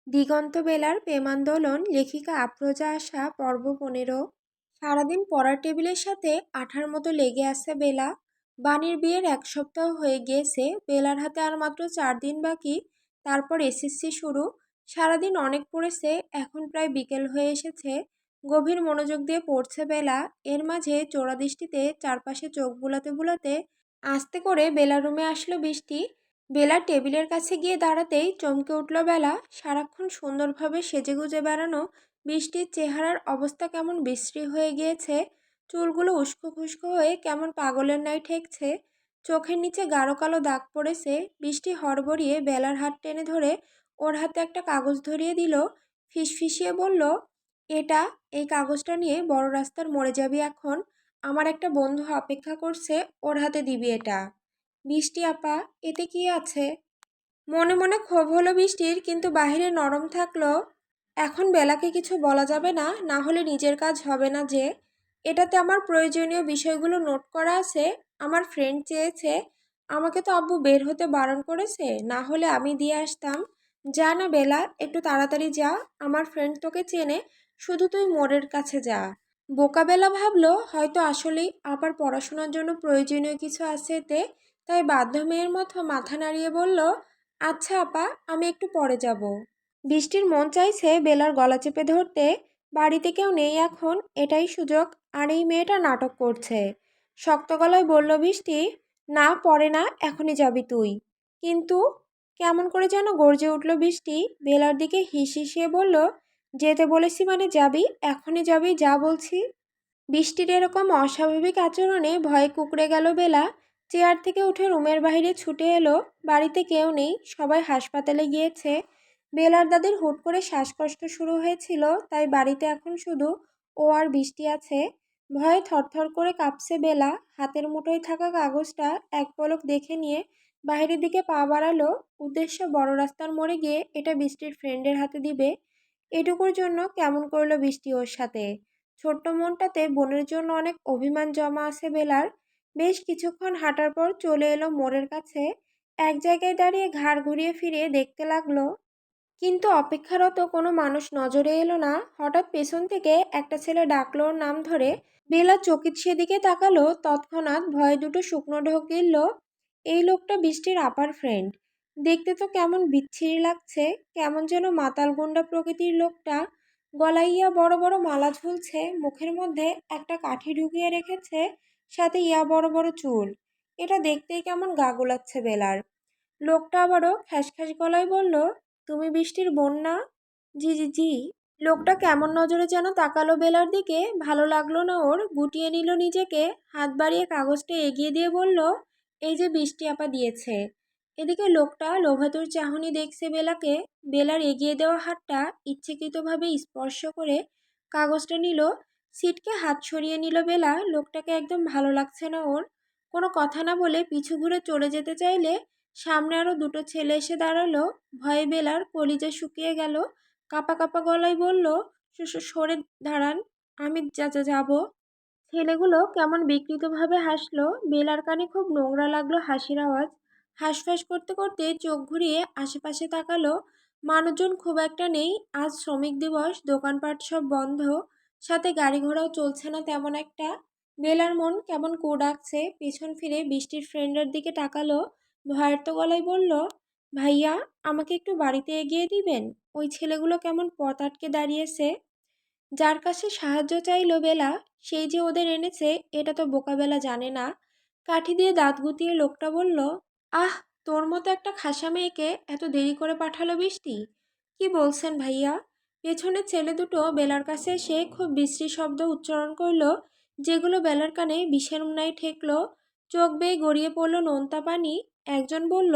দিগন্ত বেলার প্রেমান্দোলন লেখিকা আফরোজা আশা পর্ব 15। সারাদিন পড়ার টেবিলের সাথে আঠার মতো লেগে আছে বেলা। বাণীর বিয়ের 1 সপ্তাহ হয়ে গিয়েছে, বেলার হাতে আর মাত্র 4 দিন বাকি, তারপর এসএসসি শুরু। সারাদিন অনেক পড়েছে, এখন প্রায় বিকেল হয়ে এসেছে। গভীর মনোযোগ দিয়ে পড়ছে বেলা। এর মাঝে চোরা দৃষ্টিতে চারপাশে চোখ বুলাতে বুলাতে আস্তে করে বেলা রুমে আসলো বৃষ্টি। বেলা টেবিলের কাছে গিয়ে দাঁড়াতেই চমকে উঠল বেলা। সারাক্ষণ সুন্দরভাবে সেজেগুজে বেড়ানো বৃষ্টির চেহারার অবস্থা কেমন বিশ্রী হয়ে গিয়েছে। চুলগুলো উস্কো খুস্কো হয়ে কেমন পাগলের ন্যায় ঠেকছে। চোখের নিচে গাঢ় কালো দাগ পড়েছে। বৃষ্টি হড়বড়িয়ে বেলার হাত টেনে ধরে ওর হাতে একটা কাগজ ধরিয়ে দিল। ফিসফিসিয়ে বলল, এটা, এই কাগজটা নিয়ে বড় রাস্তার মোড়ে যাবি এখন। আমার একটা বন্ধু অপেক্ষা করছে, ওর হাতে দিবি এটা। বৃষ্টি আপা, এতে কি আছে? মনে মনে ক্ষোভ হলো বৃষ্টির, কিন্তু বাহিরে নরম থাকলো। এখন বেলাকে কিছু বলা যাবে না, না হলে নিজের কাজ হবে না যে। এটাতে আমার প্রয়োজনীয় বিষয়গুলো নোট করা আছে। আমার ফ্রেন্ড চেয়েছে, আমাকে তো আব্বু বের হতে বারণ করেছে, না হলে আমি দিয়ে আসতাম। যা না বেলা, একটু তাড়াতাড়ি যা, আমার ফ্রেন্ড তোকে চেনে, শুধু তুই মোড়ের কাছে যা। বোকা বেলা ভাবলো হয়তো আসলেই আবার পড়াশোনার জন্য প্রয়োজনীয় কিছু আছে এতে, তাই বাধ্য মেয়ের মতো মাথা নাড়িয়ে বলল, আচ্ছা আপা, আমি একটু পরে যাব। বৃষ্টির মন চাইছে বেলার গলা চেপে ধরতে। বাড়িতে কেউ নেই এখন, এটাই সুযোগ। আর এই মেয়েটা নাটক করছে। শক্ত গলায় বলল বৃষ্টি, না পরে না, এখনই যাবি তুই। কিন্তু কেমন করে যেন গর্জে উঠল বৃষ্টি। বেলার দিকে হিসিয়ে বলল, যেতে বলেছি মানে যাবি, এখনই যাবি, যা বলছি। বৃষ্টির এরকম অস্বাভাবিক আচরণে ভয়ে কুঁকড়ে গেল বেলা। চেয়ার থেকে উঠে রুমের বাইরে ছুটে এলো। বাড়িতে কেউ নেই, সবাই হাসপাতালে গিয়েছে। বেলার দাদির হুট করে শ্বাসকষ্ট শুরু হয়েছিল, তাই বাড়িতে এখন শুধু ও আর বৃষ্টি আছে। ভয়ে থরথর করে কাঁপছে বেলা। হাতের মুঠোয় থাকা কাগজটা এক পলক দেখে নিয়ে বাইরের দিকে পা বাড়ালো। উদ্দেশ্য বড় রাস্তার মোড়ে গিয়ে এটা বৃষ্টির ফ্রেন্ডের হাতে দিবে। এটুকুর জন্য কেমন করলো বৃষ্টি ওর সাথে। ছোট্ট মনটাতে বোনের জন্য অনেক অভিমান জমা আছে বেলার। বেশ কিছুক্ষণ হাঁটার পর চলে এলো মোড়ের কাছে। এক জায়গায় দাঁড়িয়ে ঘাড় ঘুরিয়ে ফিরিয়ে দেখতে লাগলো, কিন্তু অপেক্ষারত কোনো মানুষ নজরে এলো না। হঠাৎ পেছন থেকে একটা ছেলে ডাকলো ওর নাম ধরে। বেলা চকিত সেদিকে তাকালো, তৎক্ষণাৎ ভয়ে দুটো শুকনো ঢোক গিলল। এই লোকটা বৃষ্টির আপার ফ্রেন্ড। দেখতে তো কেমন বিচ্ছিরি লাগছে, কেমন যেন মাতাল গুন্ডা প্রকৃতির লোকটা। গলায় ইয়া বড় বড় মালা ঝুলছে, মুখের মধ্যে একটা কাঠি ঢুকিয়ে রেখেছে, সাথে ইয়া বড় বড় চুল। এটা দেখতেই কেমন গা গোলাচ্ছে বেলার। লোকটা আবারও খ্যাসখ্যাস গলায় বলল, তুমি বৃষ্টির বোন না? জি জি জি। লোকটা কেমন নজরে যেন তাকালো বেলার দিকে, ভালো লাগলো না ওর। গুটিয়ে নিল নিজেকে, হাত বাড়িয়ে কাগজটা এগিয়ে দিয়ে বলল, এই যে বৃষ্টি আপা দিয়েছে। এদিকে লোকটা লোভাতুর চাহনি দেখছে বেলাকে। বেলার এগিয়ে দেওয়া হাতটা ইচ্ছাকৃতভাবে স্পর্শ করে কাগজটা নিল। সিটকে হাত সরিয়ে নিল বেলা। লোকটাকে একদম ভালো লাগছে না ওর। কোনো কথা না বলে পিছু ঘুরে চলে যেতে চাইলে সামনে আরও দুটো ছেলে এসে দাঁড়ালো। ভয়ে বেলার কলিজা শুকিয়ে গেল। কাঁপা কাঁপা গলায় বলল, সরে দাঁড়ান, আমি যাব। ছেলেগুলো কেমন বিকৃতভাবে হাসলো। বেলার কানে খুব নোংরা লাগলো হাসির আওয়াজ। হাঁসফাঁস করতে করতে চোখ ঘুরিয়ে আশেপাশে তাকালো। মানুষজন খুব একটা নেই, আজ শ্রমিক দিবস, দোকানপাট সব বন্ধ, সাথে গাড়ি ঘোড়াও চলছে না তেমন একটা। বেলার মন কেমন কু ডাকছে। পেছন ফিরে বৃষ্টির ফ্রেন্ডের দিকে তাকালো। ভয়ার্ত গলায় বলল, ভাইয়া, আমাকে একটু বাড়িতে এগিয়ে দিবেন? ওই ছেলেগুলো কেমন পথ আটকে দাঁড়িয়েছে। যার কাছে সাহায্য চাইল বেলা, সেই যে ওদের এনেছে এটা তো বোকা বেলা জানে না। কাঠি দিয়ে দাঁত গুতিয়ে লোকটা বলল, আহ, তোর মতো একটা খাসা মেয়েকে এত দেরি করে পাঠালো বৃষ্টি? কি বলছেন ভাইয়া? পেছনের ছেলে দুটো বেলার কাছে এসে খুব বিশ্রী শব্দ উচ্চারণ করলো, যেগুলো বেলার কানে বিষের ন্যায় ঠেকলো। চোখ বেয়ে গড়িয়ে পড়ল নোনতা পানি। একজন বলল,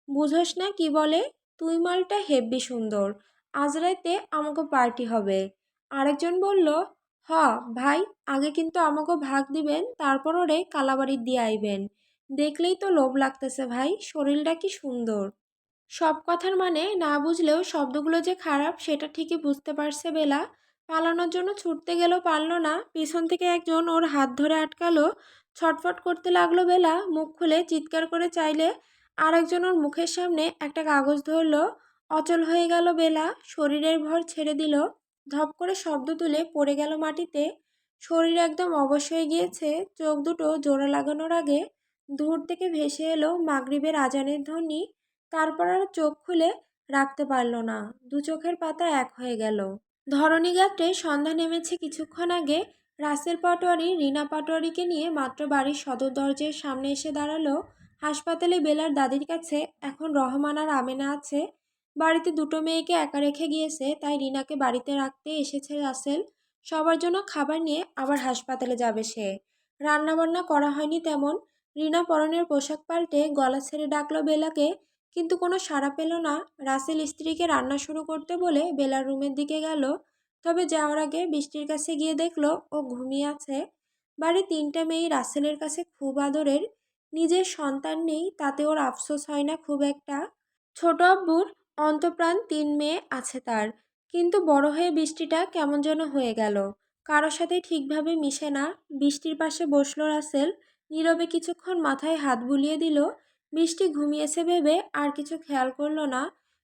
বুঝোস না কি বলে? তুই মালটা হেব্বি সুন্দর, আজ রাতে আমাকে পার্টি হবে। আরেকজন বলল, হ ভাই, আগে কিন্তু আমাকে ভাগ দিবেন, তারপর ওরে কালাবাড়ির দিয়ে আইবেন। দেখলেই তো লোভ লাগতেছে ভাই, শরীরটা কি সুন্দর। সব কথার মানে না বুঝলেও শব্দগুলো যে খারাপ সেটা ঠিকই বুঝতে পারছে বেলা। পালানোর জন্য ছুটতে গেলেও পারল না। পিছন থেকে একজন ওর হাত ধরে আটকালো। ছটফট করতে লাগলো বেলা, মুখ খুলে চিৎকার করে চাইলে আরেকজন ওর মুখের সামনে একটা কাগজ ধরলো। অচল হয়ে গেল বেলা, শরীরের ভর ছেড়ে দিল। ধপ করে শব্দ তুলে পড়ে গেল মাটিতে। শরীর একদম অবশ হয়ে গিয়েছে। চোখ দুটো জোড়া লাগানোর আগে দূর থেকে ভেসে এলো মাগরিবের আজানের ধ্বনি। তারপর আর চোখ খুলে রাখতে পারল না। দু চোখের পাতা এক হয়ে গেল। ধরণী গাত্রে সন্ধ্যা নেমেছে কিছুক্ষণ আগে। রাসেল পাটোয়ারি রিনা পাটোয়ারিকে নিয়ে মাত্র বাড়ির সদর দরজার সামনে এসে দাঁড়ালো। হাসপাতালে বেলার দাদির কাছে এখন রহমান আর আমেনা আছে। বাড়িতে দুটো মেয়েকে একা রেখে গিয়েছে, তাই রিনাকে বাড়িতে রাখতে এসেছে রাসেল। সবার জন্য খাবার নিয়ে আবার হাসপাতালে যাবে সে। রান্নাবান্না করা হয়নি তেমন। রিনা পরনের পোশাক পাল্টে গলা ছেড়ে ডাকলো বেলাকে, কিন্তু কোনো সাড়া পেল না। রাসেল স্ত্রীকে রান্না শুরু করতে বলে বেলার রুমের দিকে গেল। তবে যাওয়ার আগে বৃষ্টির কাছে গিয়ে দেখলো ও ঘুমিয়ে আছে। বাড়ির তিনটা মেয়েই রাসেলের কাছে খুব আদরের। নিজের সন্তান নেই, তাতে ওর আফসোস হয় না খুব একটা। ছোট আব্বুর অন্তঃপ্রাণ তিন মেয়ে আছে তার, কিন্তু বড় হয়ে বৃষ্টিটা কেমন যেন হয়ে গেল। কারো সাথে ঠিকভাবে মিশে না। বৃষ্টির পাশে বসলো রাসেল, নীরবে কিছুক্ষণ মাথায় হাত বুলিয়ে দিল। বৃষ্টি ঘুমিয়েছে ভেবে আর কিছু খেয়াল করলো না।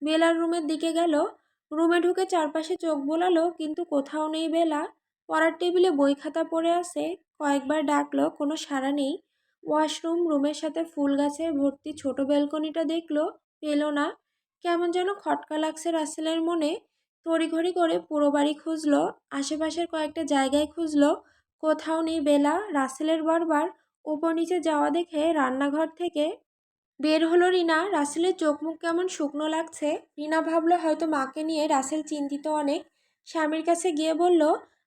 বেলার রুমের দিকে গেল। রুমে ঢুকে চারপাশে চোখ বোলালো, কিন্তু কোথাও নেই বেলা। পড়ার টেবিলে বই খাতা পড়ে আছে। কয়েকবার ডাকলো, কোনো সাড়া নেই। ওয়াশরুম, রুমের সাথে ফুল গাছে ভর্তি ছোট ব্যালকনিটা দেখলো, পেল না। কেমন যেন খটকা লাগছে রাসেলের মনে। তড়িঘড়ি করে পুরো বাড়ি খুঁজলো, আশেপাশের কয়েকটা জায়গায় খুঁজলো, কোথাও নেই বেলা। রাসেলের বারবার উপর নিচে যাওয়া দেখে রান্নাঘর থেকে বের হলো রিনা। রাসেলের চোখ মুখ কেমন শুকনো লাগছে। রিনা ভাবলো হয়তো মাকে নিয়ে রাসেল চিন্তিত অনেক। স্বামীর কাছে গিয়ে বলল,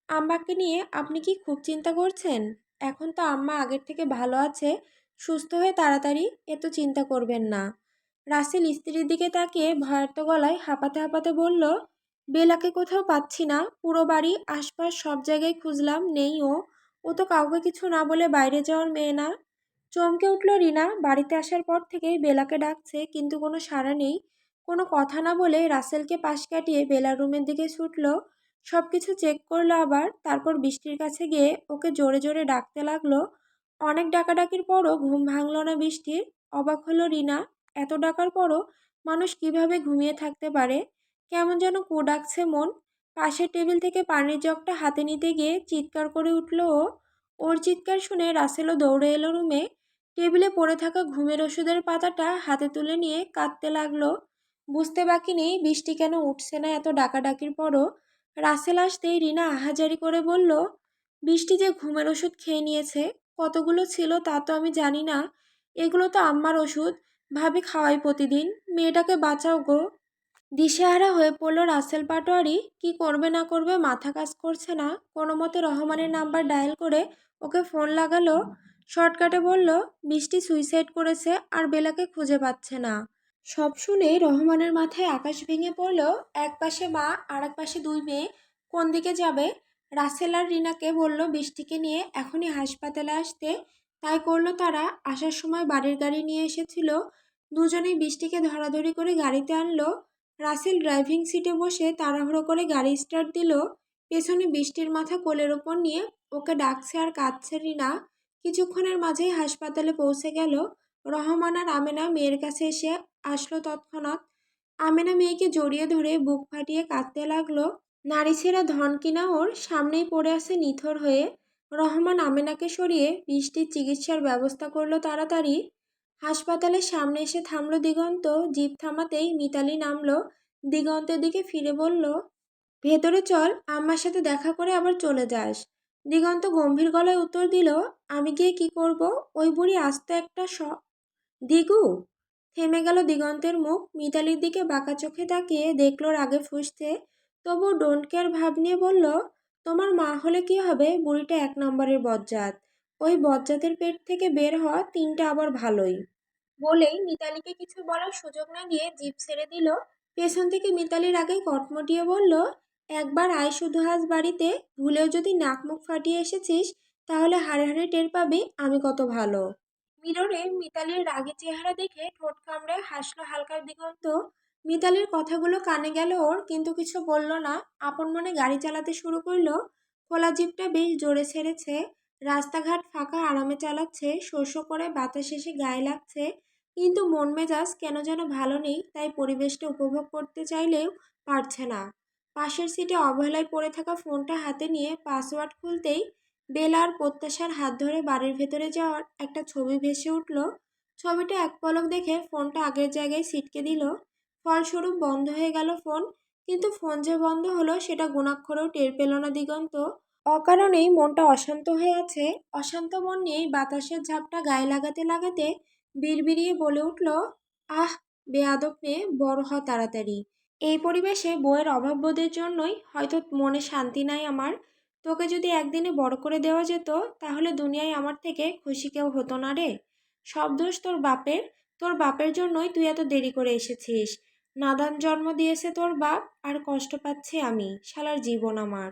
আম্মাকে নিয়ে আপনি কি খুব চিন্তা করছেন? এখন তো আম্মা আগের থেকে ভালো আছে, সুস্থ হয়ে তাড়াতাড়ি এত চিন্তা করবেন না। রাসেল স্ত্রীর দিকে তাকিয়ে ভয়ার্ত গলায় হাঁপাতে হাঁপাতে বলল, বেলাকে কোথাও পাচ্ছি না। পুরো বাড়ি আশপাশ সব জায়গায় খুঁজলাম, নেই ও। ও তো কাউকে কিছু না বলে বাইরে যাওয়ার মেয়ে না। চমকে উঠল রিনা। বাড়িতে আসার পর থেকেই বেলাকে ডাকছে, কিন্তু কোনো সাড়া নেই। কোনো কথা না বলে রাসেলকে পাশ কাটিয়ে বেলার রুমের দিকে ছুটল। সব কিছু চেক করলো আবার, তারপর বৃষ্টির কাছে গিয়ে ওকে জোরে জোরে ডাকতে লাগলো। অনেক ডাকাডাকির পরও ঘুম ভাঙল না বৃষ্টির। অবাক হলো রিনা, এত ডাকার পরও মানুষ কিভাবে ঘুমিয়ে থাকতে পারে। কেমন যেন কু ডাকছে মন। পাশের টেবিল থেকে পানির জগটা হাতে নিতে গিয়ে চিৎকার করে উঠল ও। ওর চিৎকার শুনে রাসেলও দৌড়ে এলো রুমে। টেবিলে পড়ে থাকা ঘুমের ওষুধের পাতাটা হাতে তুলে নিয়ে কাঁদতে লাগলো। বুঝতে বাকি নেই বৃষ্টি কেন উঠছে না এত ডাকাডাকির পরও। রাসেল আসতেই রিনা আহাজারি করে বলল, বৃষ্টি যে ঘুমের ওষুধ খেয়ে নিয়েছে। কতগুলো ছিল তা তো আমি জানি না। এগুলো তো আম্মার ওষুধ, ভাবি খাওয়াই প্রতিদিন। মেয়েটাকে বাঁচাও গো। দিশেহারা হয়ে পড়ল রাসেল পাটোয়ারি। কি করবে না করবে মাথা কাজ করছে না। কোনো মতে রহমানের নাম্বার ডায়াল করে ওকে ফোন লাগালো। শর্টকাটে বলল, বৃষ্টি সুইসাইড করেছে আর বেলাকে খুঁজে পাচ্ছে না। সব শুনে রহমানের মাথায় আকাশ ভেঙে পড়ল। এক পাশে মা আর এক পাশে দুই মেয়ে, কোন দিকে যাবে? রাসেল আর রিনাকে বলল বৃষ্টিকে নিয়ে এখনই হাসপাতালে আসতে। তাই করলো তারা। আসার সময় বাড়ির গাড়ি নিয়ে এসেছিল। দুজনেই বৃষ্টিকে ধরাধরি করে গাড়িতে আনলো। রাসেল ড্রাইভিং সিটে বসে তাড়াহুড়ো করে গাড়ি স্টার্ট দিল। পেছনে বৃষ্টির মাথা কোলের ওপর নিয়ে ওকে ডাকছে আর কাঁদছে রিনা। কিছুক্ষণের মাঝেই হাসপাতালে পৌঁছে গেল। রহমান আর আমেনা মেয়ের কাছে এসে আসলো তৎক্ষণাৎ। আমেনা মেয়েকে জড়িয়ে ধরে বুক ফাটিয়ে কাঁদতে লাগলো। নারী ছেঁড়া ধন কিনা ওর সামনেই পড়ে আছে নিথর হয়ে। রহমান আমেনাকে সরিয়ে বৃষ্টির চিকিৎসার ব্যবস্থা করলো তাড়াতাড়ি। হাসপাতালের সামনে এসে থামলো দিগন্ত। জিপ থামাতেই মিতালি নামলো। দিগন্তের দিকে ফিরে বলল, ভেতরে চল, আম্মার সাথে দেখা করে আবার চলে যাস। দিগন্ত গম্ভীর গলায় উত্তর দিল, আমি গিয়ে কি করব? ওই বুড়ি আস্ত একটা দিগু। থেমে গেল দিগন্তের মুখ। মিতালির দিকে বাঁকা চোখে তাকিয়ে দেখলো রাগে ফুঁসছে, তবু ডোন্ট কেয়ার ভাব নিয়ে বলল, তোমার মা হলে কি হবে? বুড়িটা এক নম্বরের বজ্জাত। ওই বজ্জাতের পেট থেকে বের হওয়া তিনটা আবার ভালোই। বলেই মিতালিকে কিছু বলার সুযোগ না দিয়ে জিভ ছেড়ে দিল। পেছন থেকে মিতালির আগেই কটমটিয়ে বলল, একবার আয় শুধু আজ বাড়িতে। ভুলেও যদি নাক মুখ ফাটিয়ে এসেছিস, তাহলে হাড়ে হাড়ে টের পাবি আমি কত ভালো। মিররে মিতালির রাগী চেহারা দেখে ঠোঁট কামড়ে হাসলো হালকার দিগন্ত। মিতালির কথাগুলো কানে গেল ওর, কিন্তু কিছু বলল না। আপন মনে গাড়ি চালাতে শুরু করলো। খোলা জিপটা বেশ জোরে ছেড়েছে। রাস্তাঘাট ফাঁকা, আরামে চালাচ্ছে। শো শো করে বাতাস এসে গায়ে লাগছে। কিন্তু মন মেজাজ কেন যেন ভালো নেই, তাই পরিবেশটা উপভোগ করতে চাইলেও পারছে না। পাশের সিটে অবহেলায় পড়ে থাকা ফোনটা হাতে নিয়ে পাসওয়ার্ড খুলতেই বেলার প্রত্যাশার হাত ধরে বাড়ির ভেতরে যাওয়ার একটা ছবি ভেসে উঠল। ছবিটা এক পলক দেখে ফোনটা আগের জায়গায় ছিটকে দিল। ফলস্বরূপ বন্ধ হয়ে গেল ফোন। কিন্তু ফোন যে বন্ধ হলো সেটা গুণাক্ষরেও টের পেল না দিগন্ত। অকারণেই মনটা অশান্ত হয়ে আছে। অশান্ত মন নিয়েই বাতাসের ঝাপটা গায়ে লাগাতে লাগাতে বিড়বিড়িয়ে বলে উঠল, আহ, বেয়াদব মেয়ে, বড় হ তাড়াতাড়ি। এই পরিবেশে বইয়ের অভাববোধের জন্যই হয়তো মনে শান্তি নাই আমার। তোকে যদি একদিনে বড় করে দেওয়া যেত, তাহলে দুনিয়ায় আমার থেকে খুশি কেউ হতো না রে। সব দোষ তোর বাপের। তোর বাপের জন্যই তুই এত দেরি করে এসেছিস। নাদান জন্ম দিয়েছে তোর বাপ, আর কষ্ট পাচ্ছি আমি, শালার জীবন আমার।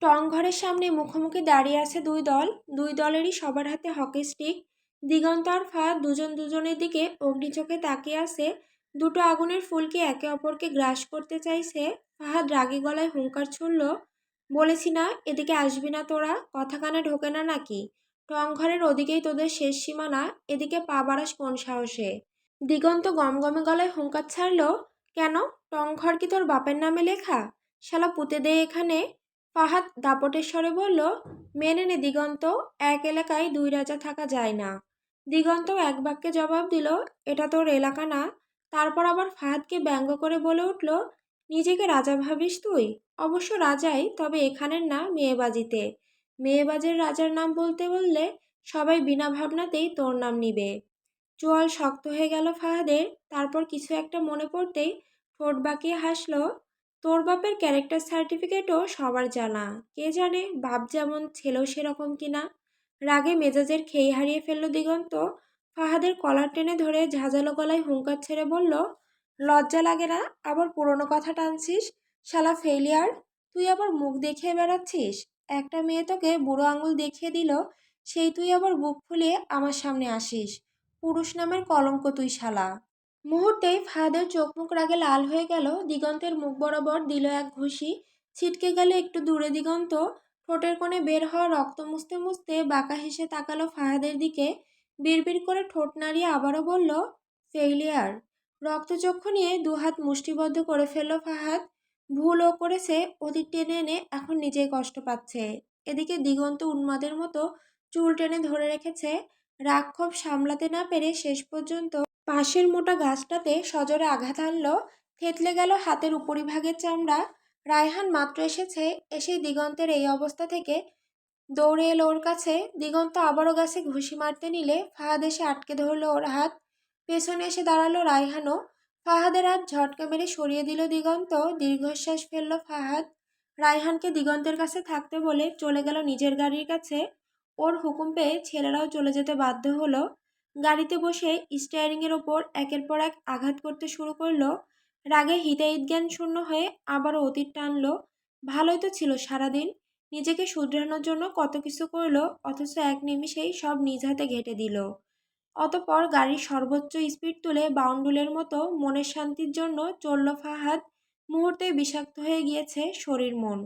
টং ঘরের সামনে মুখোমুখি দাঁড়িয়ে আছে দুই দল। দুই দলেরই সবার হাতে হকি স্টিক। দিগন্ত আর ফাহাদ দুজন দুজনের দিকে অগ্নিচোখে তাকিয়ে আছে। দুটো আগুনের ফুলকি একে অপরকে গ্রাস করতে চাইছে। ফাহাদ রাগী গলায় হুঙ্কার ছুড়ল, বলেছি না এদিকে আসবি না তোরা, কথা কানে ঢোকে না নাকি? টং ঘরের ওদিকেই তোদের শেষ সীমানা, এদিকে পা বাড়াস কোন সাহসে? দিগন্ত গমগমে গলায় হুঙ্কার ছাড়ল, কেন? টং ঘর কি তোর বাপের নামে লেখা? শালা পুঁতে দে এখানে। ফাহাদ দাপটের স্বরে বলল, মেনে নে দিগন্ত, এক এলাকায় দুই রাজা থাকা যায় না। দিগন্ত এক বাক্যে জবাব দিল, এটা তোর এলাকা না? তারপর আবার ফাহাদকে ব্যঙ্গ করে বলে উঠল, নিজেকে রাজা ভাবিস তুই? অবশ্য রাজাই, তবে এখানের না, মেয়েবাজিতে। মেয়েবাজের রাজার নাম বলতে বললে সবাই বিনা ভাবনাতেই তোর নাম নিবে। চোয়াল শক্ত হয়ে গেল ফাহাদের। তারপর কিছু একটা মনে পড়তেই ঠোঁট বাঁকিয়ে হাসল। তোর বাপের ক্যারেক্টার সার্টিফিকেটও সবার জানা। কে জানে বাপ যেমন ছেলেও সেরকম কিনা। রাগে মেজাজের খেই হারিয়ে ফেলল দিগন্ত। ফাহাদের কলার টেনে ধরে ঝাঁঝালো গলায় হুঙ্কার ছেড়ে বলল, লজ্জা লাগে না? আবার পুরনো কথা টানছিস? শালা ফেলিয়ার, তুই আবার মুখ দেখিয়ে বেড়াচ্ছিস? একটা মেয়ে তোকে বুড়ো আঙুল দেখিয়ে দিল, সেই তুই আবার বুক ফুলিয়ে আমার সামনে আসিস? পুরুষ নামের কলঙ্ক তুই শালা। মুহূর্তেই ফাহাদের চোখ মুখ রাগে লাল হয়ে গেল। দিগন্তের মুখ বরাবর দিল এক ঘুষি। ছিটকে গেল একটু দূরে দিগন্ত। ঠোঁটের কোণে বের হওয়া রক্ত মুছতে মুছতে বাঁকা হেসে তাকালো ফাহাদের দিকে। বিড়বিড় করে ঠোঁট নাড়িয়ে আবারও বলল, ফেইলিয়ার। রক্তচক্ষু নিয়ে দুহাত মুষ্টিবদ্ধ করে ফেলল ফাহাদ। ভুল ও করেছে, অতীত টেনে এনে এখন নিজেই কষ্ট পাচ্ছে। এদিকে দিগন্ত উন্মাদের মতো চুল টেনে ধরে রেখেছে। রাগ ক্ষোভ সামলাতে না পেরে শেষ পর্যন্ত পাশের মোটা গাছটাতে সজোরে আঘাত আনল। থেতলে গেল হাতের উপরিভাগের চামড়া। রায়হান মাত্র এসেছে, এসেই দিগন্তের এই অবস্থা থেকে দৌড়ে এলো ওর কাছে। দিগন্ত আবারও গাছে ঘুষি মারতে নিলে ফাহাদ এসে আটকে ধরল ওর হাত। পেছনে এসে দাঁড়ালো রায়হানও। ফাহাদের হাত ঝটকা মেরে সরিয়ে দিল দিগন্ত। দীর্ঘশ্বাস ফেলল ফাহাদ। রায়হানকে দিগন্তের কাছে থাকতে বলে চলে গেল নিজের গাড়ির কাছে। ওর হুকুম পেয়ে ছেলেরাও চলে যেতে বাধ্য হলো। গাড়িতে বসে স্টিয়ারিংয়ের ওপর একের পর এক আঘাত করতে শুরু করলো। রাগে হিতাহিত জ্ঞান শূন্য হয়ে আবারও অতীত টানলো। ভালোই তো ছিল সারাদিন। নিজেকে শুধরানোর জন্য কত কিছু করলো, অথচ এক নিমিষেই সব নিজ হাতে ঘেঁটে দিল। অতঃপর গাড়ির সর্বোচ্চ স্পিড তুলে বাউন্ডুলের মতো মনের শান্তির জন্য চলল ফাহাদ। মুহূর্তেই বিষাক্ত হয়ে গিয়েছে শরীর মন।